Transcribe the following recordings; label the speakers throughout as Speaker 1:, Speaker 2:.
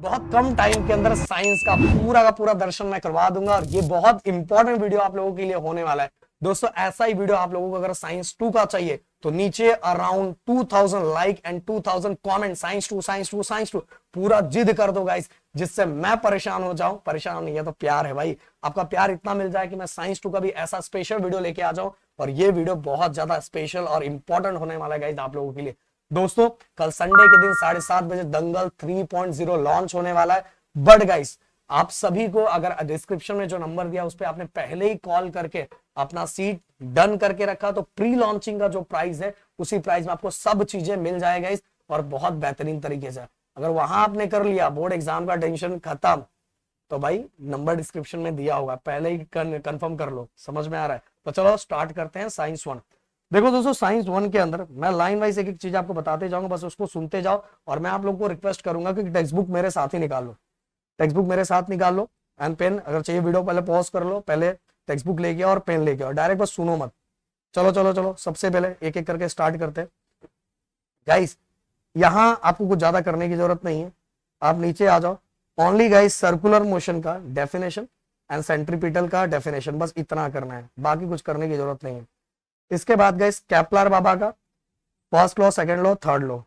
Speaker 1: बहुत कम टाइम के अंदर साइंस का पूरा दर्शन मैं करवा दूंगा और ये बहुत इंपॉर्टेंट वीडियो आप लोगों के लिए होने वाला है। दोस्तों ऐसा ही वीडियो आप लोगों को अगर साइंस 2 का चाहिए तो नीचे around 2000 like and 2000 comment science 2 पूरा जिद कर दो गाइस, जिससे मैं परेशान हो जाऊं। परेशान नहीं है तो प्यार है भाई, आपका प्यार इतना मिल जाए कि मैं साइंस 2 का भी ऐसा स्पेशल वीडियो लेके आ जाऊं। और ये वीडियो बहुत ज्यादा स्पेशल और इंपॉर्टेंट होने वाला है गाइस आप लोगों के लिए। दोस्तों कल संडे के दिन 7:30 बजे दंगल 3.0 लॉन्च होने वाला है। बट गाइस आप सभी को अगर डिस्क्रिप्शन में जो नंबर दिया उस पर आपने पहले ही कॉल करके अपना सीट डन करके रखा तो प्री लॉन्चिंग का जो प्राइस है उसी प्राइस में आपको सब चीजें मिल जाएगा इस और बहुत बेहतरीन तरीके से। अगर वहां आपने कर लिया बोर्ड एग्जाम का टेंशन खत्म, तो भाई नंबर डिस्क्रिप्शन में दिया होगा, पहले ही कंफर्म कर लो। समझ में आ रहा है? तो चलो स्टार्ट करते हैं साइंस 1। देखो दोस्तों साइंस 1 के अंदर मैं लाइन वाइज एक एक चीज आपको बताते जाऊंगा, बस उसको सुनते जाओ। और मैं आप लोगों को रिक्वेस्ट करूंगा कि टेक्स्ट बुक मेरे साथ ही निकाल लो, टेक्स्ट बुक मेरे साथ निकाल लो एंड पेन। अगर चाहिए वीडियो पहले पॉज कर लो, पहले टेक्स्ट बुक लेके आओ और पेन लेके आओ, डायरेक्ट बस सुनो मत। चलो चलो चलो सबसे पहले एक एक करके स्टार्ट करते हैं गाइस। यहां आपको कुछ ज्यादा करने की जरूरत नहीं है, आप नीचे आ जाओ। ओनली गाइस सर्कुलर मोशन का डेफिनेशन एंड सेंट्रीपिटल का डेफिनेशन, बस इतना करना है, बाकी कुछ करने की जरूरत नहीं है। इसके बाद गाइस केपलर बाबा का first law, second law, third law,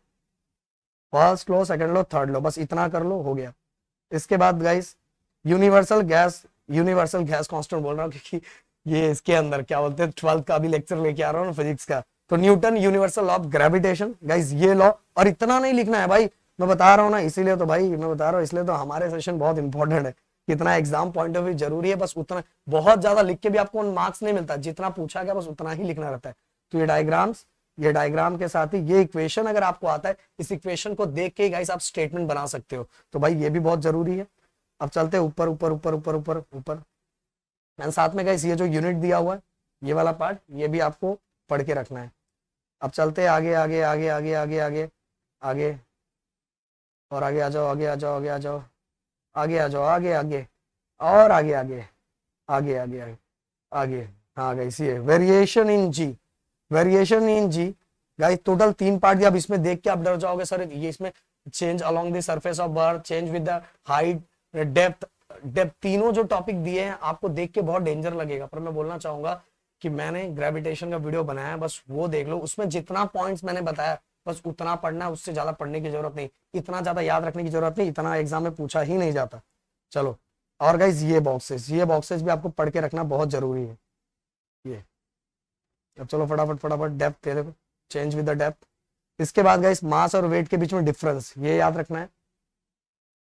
Speaker 1: first law, second law, third law, बस इतना कर लो, हो गया। इसके बाद गाइस यूनिवर्सल गैस कांस्टेंट बोल रहा हूँ क्योंकि ये इसके अंदर क्या बोलते हैं 12th का भी लेक्चर लेके आ रहा हूँ ना फिजिक्स का। तो Newton universal law of gravitation guys ये लॉ, और इतना नहीं लिखना है भाई, मैं बता रहा हूँ ना, इसीलिए तो भाई मैं बता रहा हूँ, इसलिए तो हमारे सेशन बहुत इंपॉर्टेंट है। कितना एग्जाम पॉइंट ऑफ व्यू जरूरी है, बस उतना, बहुत ज्यादा लिख के भी आपको मार्क्स नहीं मिलता, जितना पूछा गया बस उतना ही लिखना रहता है। तो ये डायग्राम के साथ ही ये इक्वेशन अगर आपको आता है, इस इक्वेशन को देख के गाइस आप स्टेटमेंट बना सकते हो, तो भाई ये भी बहुत जरूरी है। अब चलते हैं ऊपर ऊपर ऊपर ऊपर ऊपर ऊपर एंड साथ में गाइस ये जो यूनिट दिया हुआ है ये वाला पार्ट ये भी आपको पढ़ के रखना है। अब चलते हैं आगे आगे आगे आगे आगे आगे आगे और आगे आ जाओ, आगे आ जाओ, आगे आ जाओ, आगे आ जाओ, आगे आगे और आगे आगे आगे आगे आगे आगे। हाँ गाइस ये variation in g guys total 3 part दिया। अब इसमें देख के आप डर जाओगे सर ये इसमें change along the surface of earth, change with the height, depth, तीनों जो टॉपिक दिए हैं आपको देख के बहुत डेंजर लगेगा, पर मैं बोलना चाहूंगा कि मैंने ग्रेविटेशन का वीडियो बनाया है, बस वो देख लो, उसमें जितना पॉइंट्स मैंने बताया बस उतना पढ़ना है, उससे ज्यादा पढ़ने की जरूरत नहीं, इतना ज्यादा याद रखने की जरूरत नहीं, इतना एग्जाम में पूछा ही नहीं जाता। चलो और गाइस ये बॉक्सेस भी आपको पढ़ के रखना बहुत जरूरी है। ये अब चलो फटाफट फटाफट डेप्थ देखो, चेंज विद द डेप्थ। इसके बाद गाइस मास और वेट के बीच में डिफरेंस ये याद रखना है,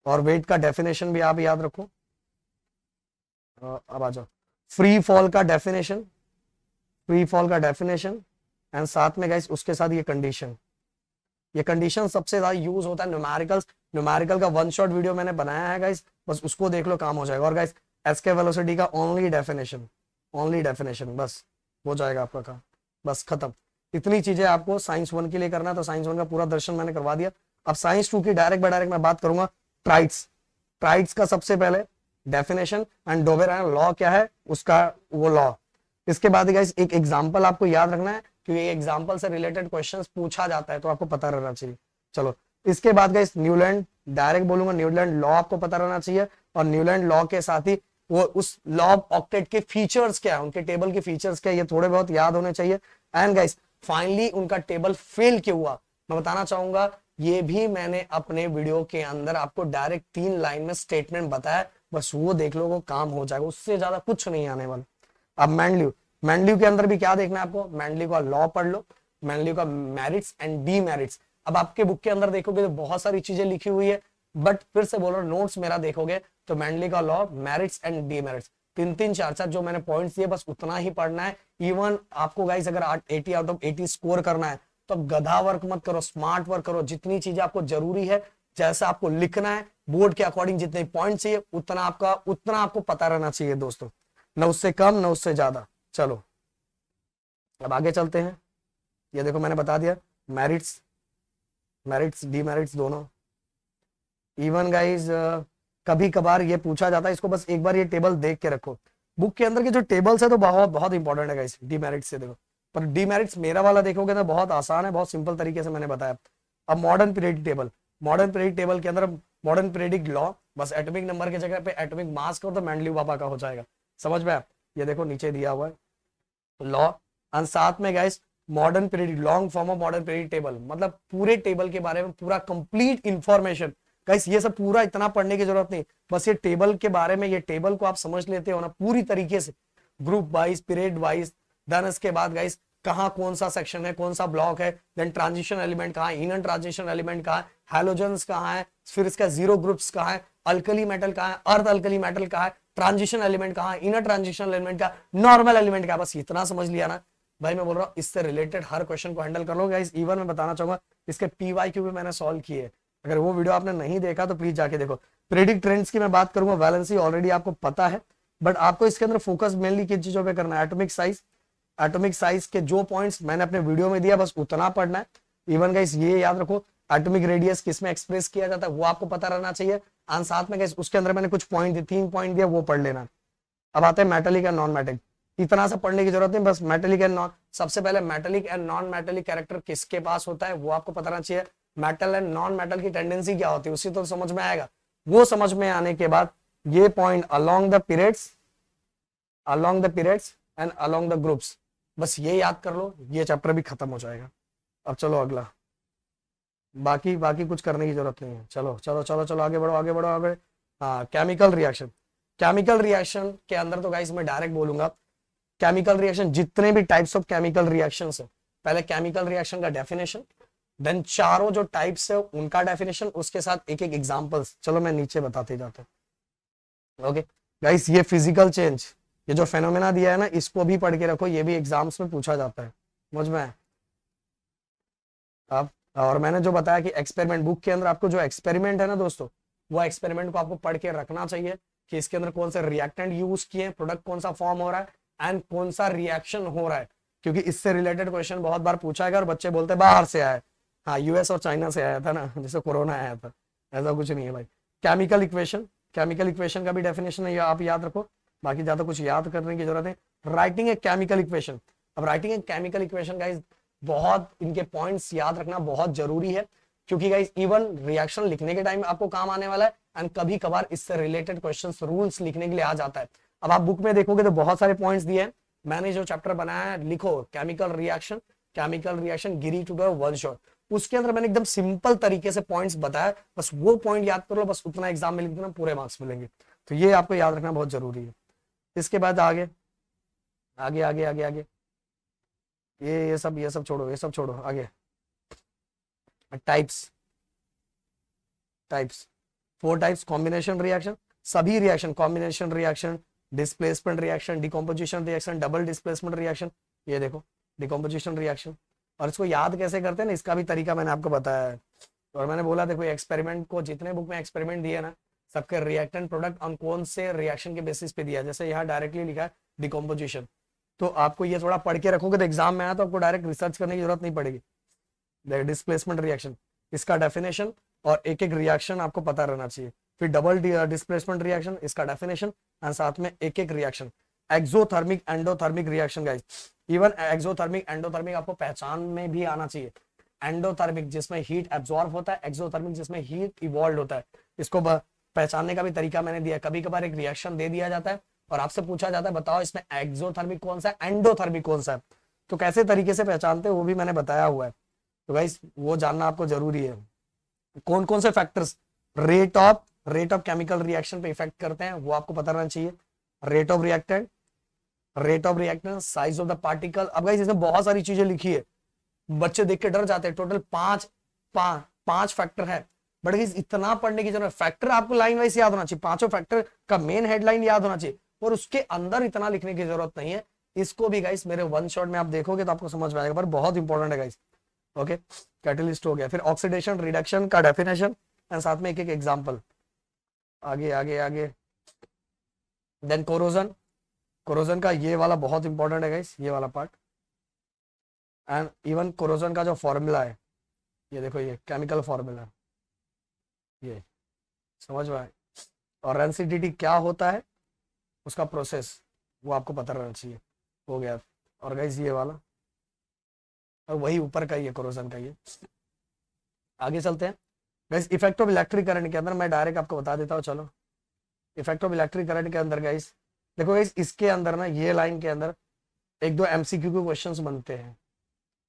Speaker 1: और वेट का डेफिनेशन भी आप याद रखो। अब आ जाओ फ्री फॉल का डेफिनेशन एंड साथ में गाइस उसके साथ ये कंडीशन सबसे ज्यादा यूज होता है न्यूमेरिकल का 1 शॉट वीडियो मैंने बनाया है गाइस, बस उसको देख लो काम हो जाएगा। और गाइस एसके वेलोसिटी का ओनली डेफिनेशन बस हो जाएगा आपका काम, बस खत्म। इतनी चीजें आपको साइंस 1 के लिए करना है, तो साइंस 1 का पूरा दर्शन मैंने करवा दिया। अब साइंस 2 की डायरेक्ट मैं बात करूंगा ट्राइड्स का सबसे पहले डेफिनेशन एंड डोबेरान लॉ क्या है उसका वो लॉ। इसके बाद गाइस एक एग्जांपल आपको याद रखना है क्योंकि एग्जांपल से रिलेटेड क्वेश्चंस पूछा जाता है, तो आपको पता रहना चाहिए। चलो इसके बाद गाइस न्यूलैंड, डायरेक्ट बोलूंगा न्यूलैंड लॉ आपको पता रहना चाहिए, और न्यूलैंड लॉ के साथ ही वो उस लॉ ऑफ ऑक्टेट के फीचर्स क्या है, उनके टेबल के फीचर्स क्या है, ये थोड़े बहुत याद होने चाहिए। एंड गाइस फाइनली उनका टेबल फेल क्यों हुआ मैं बताना चाहूंगा, ये भी मैंने अपने वीडियो के अंदर आपको डायरेक्ट 3 लाइन में स्टेटमेंट बताया, बस वो देख लो, वो काम हो जाएगा, उससे ज्यादा कुछ नहीं आने वाला। अब मैंडलीव के अंदर भी क्या देखना है आपको, मैंडलीव का लॉ पढ़ लो, मैंडलीव का मेरिट्स एंड डीमेरिट्स। अब आपके बुक के अंदर देखोगे तो बहुत सारी चीजें लिखी हुई है, बट फिर से बोलो नोट्स मेरा देखोगे तो मैंडली का लॉ, मेरिट्स एंड डीमेरिट्स, 3 4 जो मैंने पॉइंट्स दिए बस उतना ही पढ़ना है। इवन आपको गाइस अगर 80 आउट ऑफ 80 स्कोर करना है तो गधा वर्क मत करो, स्मार्ट वर्क करो, जितनी चीजें आपको जरूरी है, जैसा आपको लिखना है बोर्ड के अकॉर्डिंग जितने पॉइंट चाहिए उतना आपको पता रहना चाहिए दोस्तों, न उससे कम न उससे ज्यादा। चलो अब आगे चलते हैं। ये देखो मैंने बता दिया मेरिट्स डीमेरिट्स दोनों। इवन गाइज कभी कभार ये पूछा जाता है, इसको बस एक बार ये टेबल देख के रखो, बुक के अंदर के जो टेबल्स है तो बहुत बहुत इंपॉर्टेंट है गाइज डीमेरिट्स से देखो, पर डीमेरिट्स मेरा वाला देखोगे तो बहुत आसान है, बहुत सिंपल तरीके से मैंने बताया। अब मॉडर्न पीरियड टेबल के अंदर मॉडर्न पीरियडिक लॉ, बस एटॉमिक नंबर की जगह पे एटॉमिक मास का तो मेंडलीव पापा का हो जाएगा। समझ में? ये देखो नीचे दिया हुआ है लॉ, और साथ में guys modern period, long form of modern period table, मतलब पूरे टेबल के बारे में पूरा कंप्लीट इंफॉर्मेशन। गाइस ये सब पूरा इतना पढ़ने की जरूरत नहीं, बस ये टेबल के बारे में, ये टेबल को आप समझ लेते हो ना पूरी तरीके से, group wise, period wise. Then इसके बाद गाइस कहाँ कौन सा सेक्शन है, कौन सा ब्लॉक है, देन ट्रांजिशन एलिमेंट कहाँ है, इनर ट्रांजिशन एलिमेंट कहाँ है, हैलोजेंस कहाँ है, फिर इसका जीरो ग्रुप्स कहाँ है, अल्कली मेटल कहाँ है, अर्थ अल्कली मेटल कहाँ है, ट्रांजिशन एलिमेंट कहाँ है, इनर ट्रांजिशन एलिमेंट का, नॉर्मल एलिमेंट का, बस इतना समझ लिया ना भाई, मैं बोल रहा हूँ इससे रिलेटेड हर क्वेश्चन को हैंडल कर लो गाइस। इवन मैं बताना चाहूंगा इसके पीवाईक्यू भी मैंने सॉल्व किए, अगर वो वीडियो आपने नहीं देखा तो प्लीज जाके देखो। प्रेडिक्ट ट्रेंड्स की मैं बात करूंगा, वैलेंसी ऑलरेडी आपको पता है, बट आपको इसके अंदर फोकस मेनली किन चीजों पे करना है, एटॉमिक साइज, एटॉमिक साइज के जो पॉइंट्स मैंने अपने वीडियो में दिया बस उतना पढ़ना है। इवन गाइस ये याद रखो एटॉमिक रेडियस किस में एक्सप्रेस किया जाता है वो आपको पता रहना चाहिए, एंड साथ में गाइस उसके अंदर मैंने कुछ पॉइंट दिए, 3 पॉइंट दिया, वो पढ़ लेना। अब आते हैं मेटेलिक एंड नॉन मेटेलिक, इतना सा पढ़ने की जरूरत नहीं, बस मेटेलिक एंड नॉन, सबसे पहले metallic and non metallic character किसके पास होता है वो आपको पता रहना चाहिए, मेटल एंड नॉन मेटल की टेंडेंसी क्या होती है उसी तो समझ में आएगा। वो समझ में आने के बाद ये point along the periods, along the periods and along the groups, बस ये याद कर लो, ये चैप्टर भी खत्म हो जाएगा। अब चलो अगला, बाकी बाकी कुछ करने की जरूरत नहीं है, चलो चलो चलो चलो आगे बढ़ो आगे बढ़ो आगे। हाँ, केमिकल रिएक्शन, केमिकल रिएक्शन के अंदर तो गाइस मैं डायरेक्ट बोलूंगा, केमिकल रिएक्शन जितने भी टाइप्स ऑफ केमिकल रिएक्शंस है, पहले केमिकल रिएक्शन का डेफिनेशन, देन चारों जो टाइप्स है उनका डेफिनेशन, उसके साथ एक एक एग्जांपल्स, चलो मैं नीचे बताते जाता हूँ। ओके गाइस, ये फिजिकल चेंज, ये जो फेनोमेना दिया है ना इसको भी पढ़ के रखो, ये भी एग्जाम्स में पूछा जाता है, समझ में? अब और मैंने जो बताया कि एक्सपेरिमेंट बुक के अंदर आपको जो एक्सपेरिमेंट है ना दोस्तों, वो एक्सपेरिमेंट को आपको पढ़ के रखना चाहिए कि इसके अंदर कौन से रिएक्टेंट यूज किए, प्रोडक्ट कौन सा फॉर्म हो रहा है एंड कौन सा रिएक्शन हो रहा है, क्योंकि इससे रिलेटेड क्वेश्चन बहुत बार पूछा गया और बच्चे बोलते हैं बाहर से आया। हाँ, यूएस और चाइना से आया था ना, जैसे कोरोना आया था, ऐसा कुछ नहीं है भाई। केमिकल इक्वेशन, केमिकल इक्वेशन का भी डेफिनेशन है, आप याद रखो, बाकी ज्यादा कुछ याद करने की जरूरत है। राइटिंग ए केमिकल इक्वेशन, अब writing a chemical equation guys बहुत इनके पॉइंट्स याद रखना बहुत जरूरी है, क्योंकि गाइस इवन रिएक्शन लिखने के टाइम आपको काम आने वाला है, एंड कभी कभार इससे रिलेटेड क्वेश्चंस रूल्स लिखने के लिए आ जाता है। अब आप बुक में देखोगे तो बहुत सारे पॉइंट्स दिए हैं, मैंने जो चैप्टर बनाया है लिखो केमिकल रिएक्शन गिरी टू वन शॉट, उसके अंदर मैंने एकदम सिंपल तरीके से पॉइंट्स बताया, बस वो पॉइंट याद कर लो, बस उतना एग्जाम में लिख देना, पूरे मार्क्स मिलेंगे। तो ये आपको याद रखना बहुत जरूरी है। इसके बाद आगे आगे आगे आगे आगे ये सब छोड़ो, ये सब छोड़ो, आगे types, types 4 types, combination reaction, सभी reaction, combination reaction, displacement reaction, decomposition reaction, double displacement reaction, ये देखो डिकम्पोजिशन रिएक्शन। और इसको याद कैसे करते हैं ना, इसका भी तरीका मैंने आपको बताया है, और मैंने बोला देखो एक्सपेरिमेंट को, जितने बुक में एक्सपेरिमेंट दिए ना, सबके रिएक्टेंट प्रोडक्ट ऑन कौन से रिएक्शन के बेसिस पे दिया है, जैसे यहाँ डायरेक्टली लिखा है डिकम्पोजिशन, तो आपको ये थोड़ा पढ़ के रखोगे तो एग्जाम में आया तो आपको डायरेक्ट रिसर्च करने की जरूरत नहीं पड़ेगी। डिस्प्लेसमेंट रिएक्शन, इसका डेफिनेशन और एक एक रिएक्शन आपको पता रहना चाहिए, फिर डबल डिस्प्लेसमेंट रिएक्शन, इसका डेफिनेशन एंड साथ में एक एक reaction. Exothermic endothermic reaction guys, even exothermic endothermic आपको पहचान में भी आना चाहिए। एंडोथर्मिक जिसमें हीट एब्जॉर्ब होता है, एक्सोथर्मिक जिसमें हीट इवॉल्व होता है, इसको पहचानने का भी तरीका मैंने दिया। कभी कभार एक रिएक्शन दे दिया जाता है और आपसे पूछा जाता है बताओ इसमें एक्सोथर्मिक कौन सा है, एंडोथर्मिक कौन सा है, तो कैसे तरीके से पहचानते हैं वो भी मैंने बताया हुआ है, तो गाइस वो जानना आपको जरूरी है। कौन कौन से factors rate of chemical reaction पे इफेक्ट करते हैं वो आपको पता रहना चाहिए। Rate of reactant, size of the particle. अब गाइस इसमें बहुत सारी चीजें लिखी है, बच्चे देख के डर जाते हैं, टोटल पांच फैक्टर है, बट गाइस इतना पढ़ने की जरूरत, फैक्टर आपको लाइन वाइज याद होना चाहिए, पांचों फैक्टर का मेन हेडलाइन याद होना चाहिए, और उसके अंदर इतना लिखने की जरूरत नहीं है। इसको भी गाइस मेरे वन शॉट में आप देखोगे तो आपको समझ में आएगा, पर बहुत इंपॉर्टेंट है गाइस। ओके, कैटलिस्ट हो गया, फिर ऑक्सीडेशन रिडक्शन का डेफिनेशन एंड साथ में एक एक एग्जांपल। आगे आगे आगे देन कोरोजन का ये वाला बहुत इंपॉर्टेंट है गाइस, ये वाला पार्ट, एंड इवन कोरोजन का जो फॉर्मूला है, ये देखो ये केमिकल फॉर्मूला, ये समझ में आए, और रेंसिडिटी क्या होता है उसका प्रोसेस वो आपको पता रहना चाहिए, हो गया। और गाइस ये वाला, और वही ऊपर का ही है कोरोजन का, ये आगे चलते हैं। Guys effect of electric current के अंदर मैं डायरेक्ट आपको बता देता हूँ, चलो। इफेक्ट ऑफ इलेक्ट्रिक करंट के अंदर गाइस देखो गाइस, इसके अंदर ना ये लाइन के अंदर एक दो एमसीक्यू के क्वेश्चंस बनते हैं।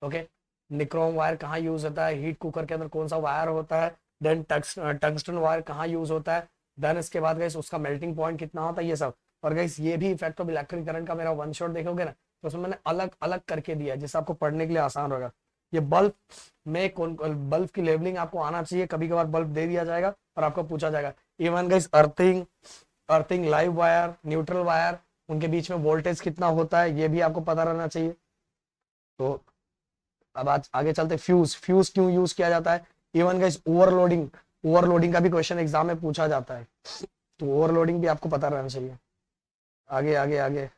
Speaker 1: ओके, निक्रोम वायर कहाँ यूज होता है, हीट कुकर के अंदर कौन सा वायर होता है, देन टंगस्टन वायर कहाँ यूज होता है, देन इसके बाद गाइस उसका मेल्टिंग पॉइंट कितना होता है, ये सब। और गाइस ये भी इफेक्ट ऑफ इलेक्ट्रिक करंट का मेरा वन शॉट देखोगे ना, तो उसमें मैंने अलग अलग करके दिया है, जिससे आपको पढ़ने के लिए आसान होगा। ये बल्ब में कौन बल्ब की लेबलिंग आपको आना चाहिए, कभी कभार बल्ब दे दिया जाएगा और आपको पूछा जाएगा। Even guys earthing, earthing live wire, neutral wire, उनके बीच में वोल्टेज कितना होता है ये भी आपको पता रहना चाहिए। तो अब आज आगे चलते, फ्यूज, फ्यूज क्यों यूज किया जाता है। इवन गाइस ओवरलोडिंग, ओवरलोडिंग का भी क्वेश्चन एग्जाम में पूछा जाता है, तो ओवरलोडिंग भी आपको पता रहना चाहिए। आगे आगे आगे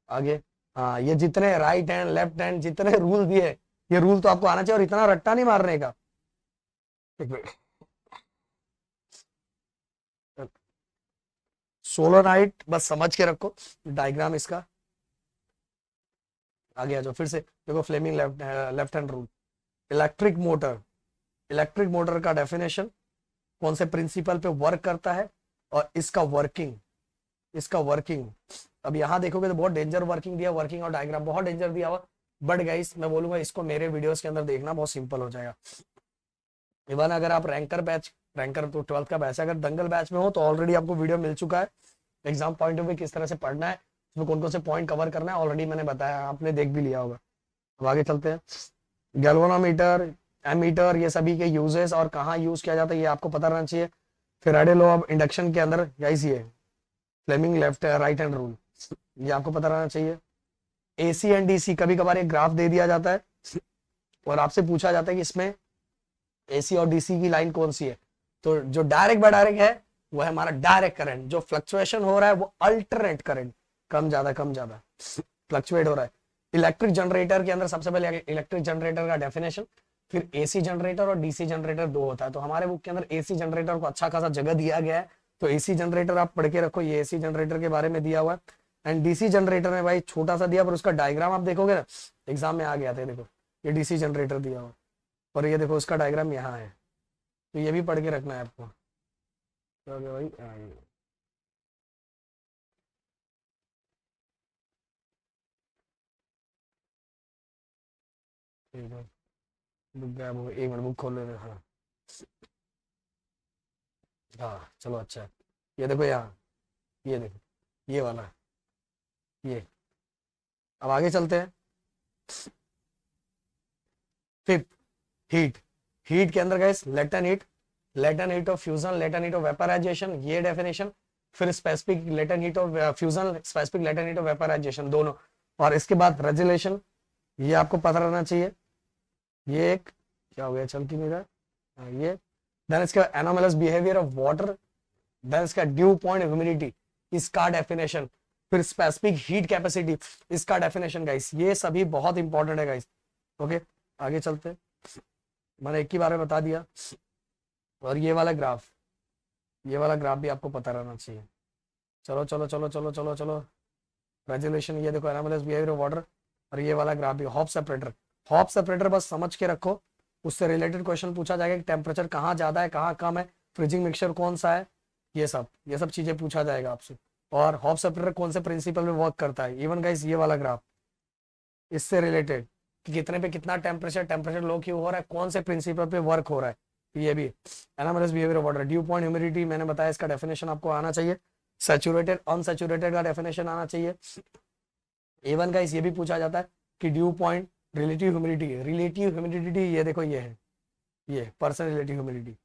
Speaker 1: आगे, हाँ, ये जितने राइट हैंड लेफ्ट हैंड जितने रूल दिए, ये रूल तो आपको आना चाहिए, और इतना रट्टा नहीं मारने का। सोलोनाइट बस समझ के रखो डायग्राम इसका। आगे आ जाओ फिर से, देखो Fleming left hand rule. Electric motor, electric motor का डेफिनेशन, कौन से प्रिंसिपल पे वर्क करता है, और इसका वर्किंग, इसका वर्किंग। अब यहाँ देखोगे तो बहुत डेंजर वर्किंग दिया, वर्किंग और डायग्राम बहुत डेंजर दिया हुआ, बट गाइस मैं बोलूंगा इसको मेरे वीडियोस के अंदर देखना, बहुत सिंपल हो जाएगा। इवन अगर आप रैंकर बैच, रैंकर तो 12th का बैच है, अगर दंगल बैच में हो तो ऑलरेडी आपको वीडियो मिल चुका है, एग्जाम पॉइंट ऑफ व्यू किस तरह से पढ़ना है, उसमें कौन कौन से पॉइंट कवर करना है ऑलरेडी मैंने बताया, आपने देख भी लिया होगा। अब आगे चलते हैं, गैल्वेनोमीटर, एमीटर, ये सभी के यूजेस और कहाँ यूज किया जाता है ये आपको पता रहना चाहिए। फैराडे लॉ ऑफ इंडक्शन के अंदर गाइस ये Fleming left right hand rule, ये आपको पता रहना चाहिए। एसी एंड डीसी, कभी कभार एक ग्राफ दे दिया जाता है और आपसे पूछा जाता है कि इसमें एसी और डीसी की लाइन कौन सी है, तो जो डायरेक्ट बाय डायरेक्ट है वो है हमारा डायरेक्ट करंट, जो फ्लक्चुएशन हो रहा है वो अल्टरनेट करंट, कम ज्यादा फ्लक्चुएट हो रहा है। इलेक्ट्रिक जनरेटर के अंदर सबसे पहले इलेक्ट्रिक जनरेटर का डेफिनेशन, फिर एसी जनरेटर और डीसी जनरेटर दो होता है, तो हमारे बुक के अंदर एसी जनरेटर को अच्छा खासा जगह दिया गया है, तो एसी जनरेटर आप पढ़ के रखो, ये एसी जनरेटर के बारे में दिया हुआ है। एंड डीसी जनरेटर में भाई छोटा सा दिया, पर उसका डायग्राम आप देखोगे ना एग्जाम में आ गया था, देखो ये डीसी जनरेटर दिया हुआ, और ये देखो उसका डायग्राम यहाँ है, तो ये भी पढ़ के रखना है आपको। तो भाई बुक गायब हो गई, एक मिनट बुक खोल ले। हाँ हाँ चलो अच्छा है, ये देखो यहाँ, ये देखो ये वाला, ये। अब आगे चलते हैं, फिफ्थ, हीट। हीट के अंदर guys latent heat, latent heat of fusion, latent heat of vaporisation, ये डेफिनेशन। फिर specific latent heat of fusion, specific latent heat of vaporisation, दोनों। और इसके बाद रेजुलेशन, ये आपको पता रहना चाहिए। ये एक क्या हो गया, चल क्यों नहीं रहा, ये। देन इसका anomalous behaviour of water, then इसका ड्यू पॉइंट ह्यूमिडिटी, इसका डेफिनेशन। फिर स्पेसिफिक हीट कैपेसिटी, इसका डेफिनेशन गाइस, ये सभी बहुत इंपॉर्टेंट है गाइस। ओके आगे चलते हैं, मैंने एक ही बार में बता दिया। और ये वाला ग्राफ, ये वाला ग्राफ भी आपको पता रहना चाहिए। चलो चलो चलो चलो चलो चलो, रेजुलेशन, ये देखो एनोमलस बिहेवियर ऑफ वाटर, और ये वाला ग्राफ भी हॉप सेपरेटर। हॉप सेपरेटर बस समझ के रखो, उससे रिलेटेड क्वेश्चन पूछा जाएगा कि टेम्परेचर कहाँ ज्यादा है कहाँ कम है, फ्रीजिंग मिक्सचर कौन सा है, ये सब चीजें पूछा जाएगा आपसे। और हॉप सेपरेटर कौन से प्रिंसिपल में वर्क करता है। इवन गाइस ये वाला ग्राफ इससे रिलेटेड कि कितने पे कितना टेम्परेचर, टेम्परेचर लो क्यों हो रहा है, कौन से प्रिंसिपल पे वर्क हो रहा है, तो ये भी anomalous behaviour of water. Due point humidity मैंने बताया, इसका डेफिनेशन आपको आना चाहिए। सैचुरेटेड अनसैचुरेटेड का डेफिनेशन आना चाहिए। इवन गाइस ये भी पूछा जाता है कि due point, relative humidity, relative humidity ये देखो ये है, ये पर्सन रिलेटिव ह्यूमिडिटी।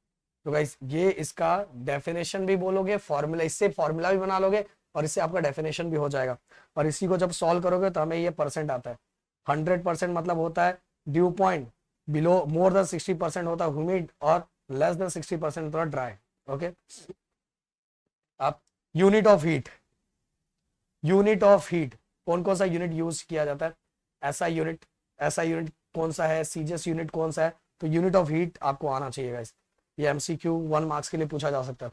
Speaker 1: तो गाइस ये इसका डेफिनेशन भी बोलोगे, फॉर्मूला, इससे फॉर्मूला भी बना लोगे और इससे आपका डेफिनेशन भी हो जाएगा। और इसी को जब सॉल्व करोगे तो हमें ये परसेंट आता है। 100% मतलब होता है due point below more than 60% होता है ह्यूमिड, और लेस देन 60% होता है ड्राई। ओके अब unit of heat, unit of heat कौन कौन सा यूनिट यूज किया जाता है, ऐसा यूनिट, ऐसा यूनिट कौन सा है, सीजीएस यूनिट कौन सा है, तो यूनिट ऑफ हीट आपको आना चाहिए गाइस। ये एमसीक्यू 1 मार्क्स के लिए पूछा जा सकता है।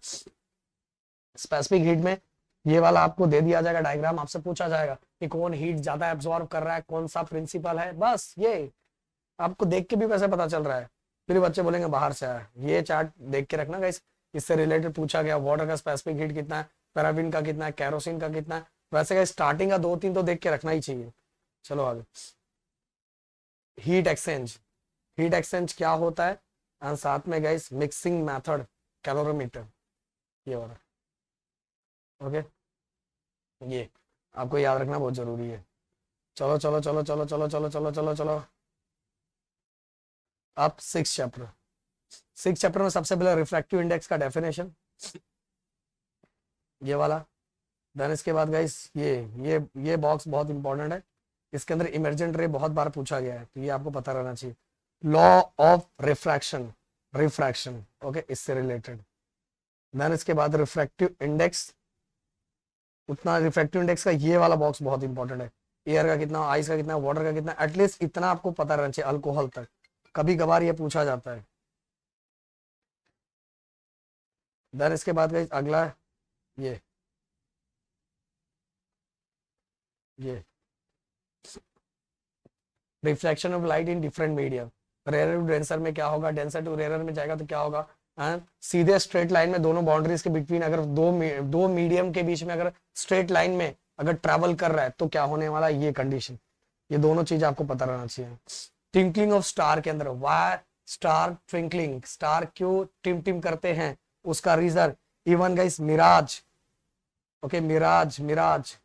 Speaker 1: स्पेसिफिक हीट में ये वाला आपको दे दिया जाएगा डायग्राम, आपसे पूछा जाएगा कि कौन हीट ज्यादा एब्जॉर्ब कर रहा है, कौन सा प्रिंसिपल है, बस ये आपको देख के भी वैसे पता चल रहा है। फिर बच्चे बोलेंगे बाहर से आया। ये चार्ट देख के रखना गाइस, इससे रिलेटेड पूछा गया वाटर का स्पेसिफिक हीट कितना है, पैराफिन का कितना है, कैरोसिन का कितना है। वैसे गाइस स्टार्टिंग का 2-3 तो देख के रखना ही चाहिए। चलो आगे, हीट एक्सचेंज। हीट एक्सचेंज क्या होता है, और साथ में गाइस मिक्सिंग मेथड, कैलोरीमीटर, ये वाला। ओके, ये आपको याद रखना बहुत जरूरी है। चलो चलो चलो चलो चलो चलो चलो चलो चलो, अब 6 चैप्टर। 6 चैप्टर में सबसे पहले रिफ्रैक्टिव इंडेक्स का डेफिनेशन, ये वाला। देन इसके बाद गाइस ये बॉक्स बहुत इंपॉर्टेंट है, इसके अंदर इमर्जेंट रे बहुत बार पूछा गया है, तो ये आपको पता रहना चाहिए। Law of refraction, refraction, okay, इससे रिलेटेड। देन इसके बाद रिफ्रैक्टिव इंडेक्स, उतना रिफ्रैक्टिव इंडेक्स का ये वाला बॉक्स बहुत इंपॉर्टेंट है। एयर का कितना, आइस का कितना, वाटर का कितना, एटलीस्ट इतना आपको पता रहना चाहिए, अल्कोहल तक। कभी कभार ये पूछा जाता है। देन इसके बाद गाइस अगला ये ये reflection of light in different medium. Rare to denser में क्या होगा, डेंसर टू रेयर में जाएगा तो क्या होगा। एंड सीधे स्ट्रेट लाइन में दोनों बाउंड्रीज के बिटवीन, अगर दो मीडियम के बीच में अगर स्ट्रेट लाइन में अगर ट्रेवल कर रहा है तो क्या होने वाला है, ये कंडीशन। ये दोनों चीज आपको पता रहना चाहिए। ट्विंकलिंग ऑफ स्टार के अंदर, वाई स्टार ट्विंकलिंग, स्टार क्यों टिम टिम करते हैं, उसका reason. Even guys mirage, okay, mirage, mirage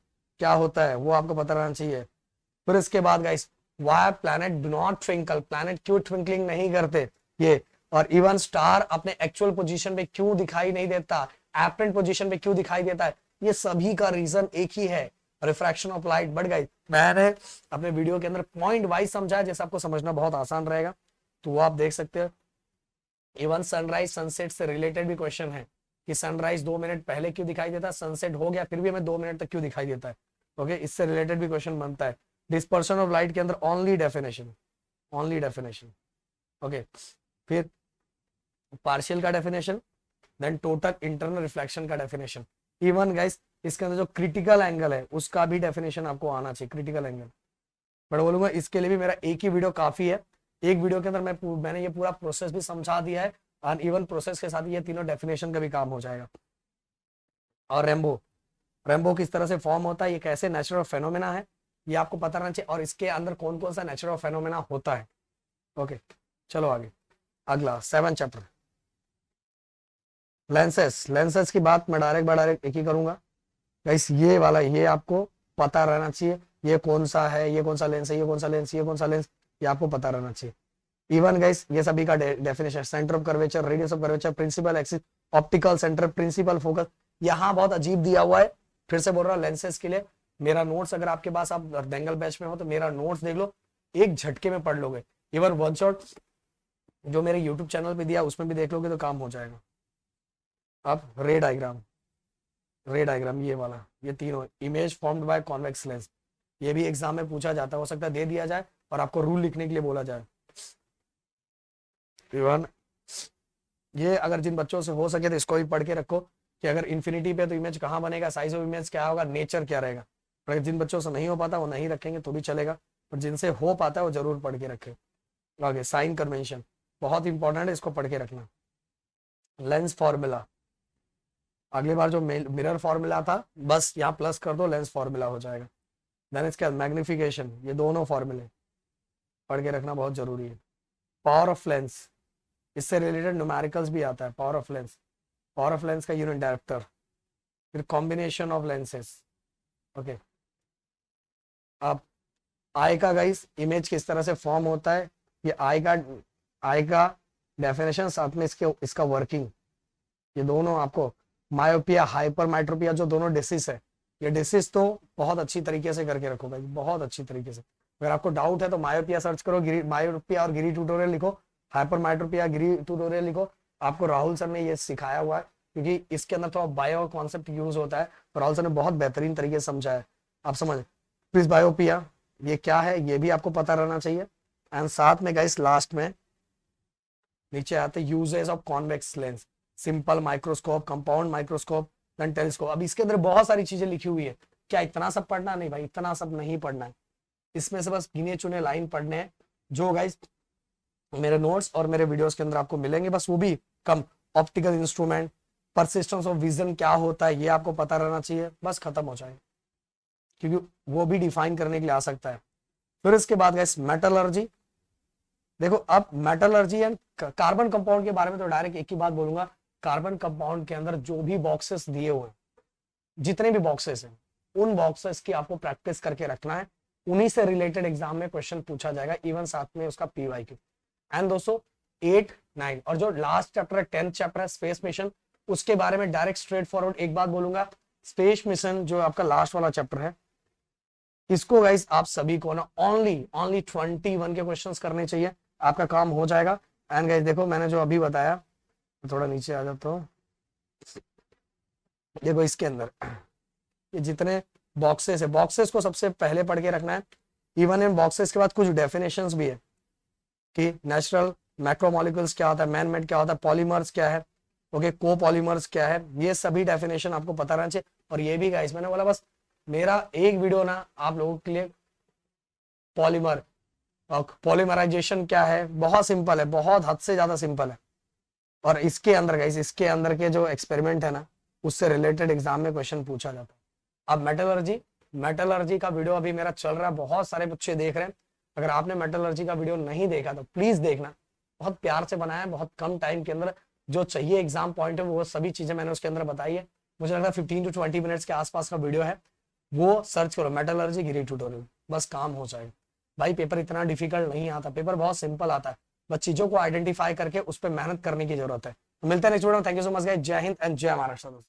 Speaker 1: क्या होता है वो आपको पता रहना चाहिए। फिर इसके बाद guys why planet do not twinkle, planet क्यों ट्विंकलिंग नहीं करते, ये। और इवन स्टार अपने एक्चुअल पोजीशन पे क्यों दिखाई नहीं देता, एपरेंट पोजीशन पे क्यों दिखाई देता है, ये सभी का रीजन एक ही है, refraction of light. But guys मैंने अपने वीडियो के अंदर पॉइंट वाइज समझा है, जैसे आपको समझना बहुत आसान रहेगा, तो वो आप देख सकते हो। इवन सनराइज सनसेट से रिलेटेड भी क्वेश्चन है कि सनराइज 2 मिनट पहले क्यों दिखाई देता है, सनसेट हो गया फिर भी हमें 2 मिनट तक क्यों दिखाई देता है। ओके, इससे रिलेटेड भी क्वेश्चन बनता है। डिस्पर्शन ऑफ लाइट के अंदर only definition, only definition. Okay, फिर पार्शियल का definition, then total internal reflection का डेफिनेशन। इवन गाइस इसके अंदर जो क्रिटिकल एंगल है उसका भी डेफिनेशन आपको आना चाहिए, क्रिटिकल एंगल। बट बोलूंगा इसके लिए भी मेरा एक ही वीडियो काफी है। एक वीडियो के अंदर मैंने ये पूरा प्रोसेस भी समझा दिया है, और इवन प्रोसेस के साथ ये तीनों डेफिनेशन का भी काम हो जाएगा। और रेम्बो, रेम्बो किस तरह से फॉर्म होता है, ये कैसे नेचुरल फेनोमेना है, ये आपको पता रहना चाहिए, और इसके अंदर कौन कौन सा नेचुरल फेनोमेना होता है। ओके, चलो आगे, अगला 7 चैप्टर लेंसेस। लेंसेस की बात मैं डायरेक्ट एक ही करूंगा गाइस, ये वाला ये आपको पता रहना चाहिए, ये कौन सा है, ये कौन सा लेंस है, ये कौन सा लेंस, ये कौन सा लेंस, ये आपको पता रहना चाहिए। इवन गाइस ये सभी का definition, centre of curvature, radius of curvature, principal axis, optical centre, principal focus, यहाँ बहुत अजीब दिया हुआ है। फिर से बोल रहा हूँ लेंसेज के लिए मेरा नोट्स, अगर आपके पास आप डेंगल बैच में हो तो मेरा नोट्स देख लो, एक झटके में पढ़ लोगे। इवन वन शॉट जो मेरे यूट्यूब चैनल पे दिया उसमें भी देख लोगे तो काम हो जाएगा। अब रे डायग्राम, रे डायग्राम ये वाला, ये तीनों image formed by convex lens, ये भी एग्जाम में पूछा जाता है, हो सकता है दे दिया जाए और आपको रूल लिखने के लिए बोला जाए। इवन ये अगर जिन बच्चों से हो सके तो इसको भी पढ़ के रखो कि अगर इन्फिनिटी पे तो इमेज कहाँ बनेगा, साइज ऑफ इमेज क्या होगा, नेचर क्या रहेगा। पर अगर जिन बच्चों से नहीं हो पाता वो नहीं रखेंगे तो भी चलेगा, पर जिनसे हो पाता है वो जरूर पढ़ के रखे। आगे साइन कन्वेंशन बहुत इंपॉर्टेंट है, इसको पढ़ के रखना। लेंस फॉर्मूला, अगली बार जो मिरर फॉर्मूला था बस यहाँ प्लस कर दो, लेंस फॉर्मूला हो जाएगा। देन इसके बाद मैग्निफिकेशन, ये दोनों फॉर्मूले पढ़ के रखना बहुत जरूरी है। पावर ऑफ लेंस, इससे रिलेटेड न्यूमेरिकल्स भी आता है। Power of lens, power of lens का यूनिट डायरेक्टर, फिर कॉम्बिनेशन ऑफ लेंसेस। ओके, अब आई का गाइस इमेज किस तरह से फॉर्म होता है, ये आई का डेफिनेशन, साथ में इसका वर्किंग, ये दोनों आपको। मायोपिया, हाइपर माइट्रोपिया जो दोनों डिसीज है, ये डिसीज तो बहुत अच्छी तरीके से करके रखो भाई, बहुत अच्छी तरीके से। अगर आपको डाउट है तो मायोपिया सर्च करो, मायोपिया और गिरी ट्यूटोरियल लिखो, हाइपर माइट्रोपिया गिरी ट्यूटोरियल लिखो। आपको राहुल सर ने ये सिखाया हुआ है, क्योंकि इसके अंदर थोड़ा बायो कॉन्सेप्ट यूज होता है, तो राहुल सर ने बहुत बेहतरीन तरीके से समझा है, आप समझ। प्लीज बायोपिया ये क्या है ये भी आपको पता रहना चाहिए। एंड साथ में गाइस लास्ट में नीचे आते uses of convex lens, simple microscope, compound microscope, then telescope. अब इसके अंदर बहुत सारी चीजें लिखी हुई है, क्या इतना सब पढ़ना, नहीं भाई इतना सब नहीं पढ़ना है, इसमें से बस गिने चुने लाइन पढ़ने हैं जो गाइस मेरे नोट्स और मेरे वीडियोस के अंदर आपको मिलेंगे, बस वो भी कम। Optical instrument, persistence of vision क्या होता है ये आपको पता रहना चाहिए, बस खत्म हो जाए, क्योंकि वो भी डिफाइन करने के लिए आ सकता है। फिर इसके बाद गाइस मेटलर्जी। देखो अब मेटलर्जी एंड कार्बन कंपाउंड के बारे में तो डायरेक्ट एक ही बात बोलूंगा, कार्बन कंपाउंड के अंदर जो भी बॉक्सेस दिए हुए हैं, जितने भी बॉक्सेस हैं, उन बॉक्सेस की आपको प्रैक्टिस करके रखना है, उन्हीं से रिलेटेड एग्जाम में क्वेश्चन पूछा जाएगा, इवन साथ में उसका पीवाईक्यू। एंड दोस्तों 8, 9 और जो लास्ट चैप्टर है 10th चैप्टर है स्पेस मिशन, उसके बारे में डायरेक्ट स्ट्रेट फॉरवर्ड एक बात बोलूंगा, स्पेस मिशन जो आपका लास्ट वाला चैप्टर है, इसको गाइस आप सभी को ना ओनली 21 के क्वेश्चंस करने चाहिए, आपका काम हो जाएगा। एंड गाइस देखो मैंने जो अभी बताया, थोड़ा नीचे आ जाता हूं, देखो इसके अंदर ये जितने बॉक्सेस है, बॉक्सेस को सबसे पहले पढ़ के रखना है। इवन इन बॉक्सेस के बाद कुछ डेफिनेशंस भी है कि नेचुरल मैक्रोमोलिक्यूल्स क्या होता है, मैन मेड क्या होता है, पॉलीमर्स क्या है, ओके कोपॉलीमर्स क्या है, ये सभी डेफिनेशन आपको पता रहना चाहिए। और ये भी गाइस मैंने बोला बस मेरा एक वीडियो ना आप लोगों के लिए, पॉलीमर और पॉलीमराइजेशन क्या है, बहुत सिंपल है, बहुत हद से ज्यादा सिंपल है। और इसके अंदर गाइस, इसके अंदर के जो एक्सपेरिमेंट है ना, उससे रिलेटेड एग्जाम में क्वेश्चन पूछा जाता है। अब मेटलर्जी, मेटलर्जी का वीडियो अभी मेरा चल रहा है, बहुत सारे बच्चे देख रहे हैं। अगर आपने मेटलर्जी का वीडियो नहीं देखा तो प्लीज देखना, बहुत प्यार से बनाया है, बहुत कम टाइम के अंदर जो चाहिए एग्जाम पॉइंट है वो सभी चीजें मैंने उसके अंदर बताई है। मुझे लगता है 15 to 20 मिनट्स के आसपास का वीडियो है, वो सर्च करो मेटलर्जी गिरी ट्यूटोरियल, बस काम हो जाएगा। भाई पेपर इतना डिफिकल्ट नहीं आता, पेपर बहुत सिंपल आता है, बस चीजों को आइडेंटिफाई करके उस पर मेहनत करने की जरूरत है। तो मिलते हैं नेक्स्ट वीडियो में, thank you so much guys, जय हिंद एंड जय महाराष्ट्र।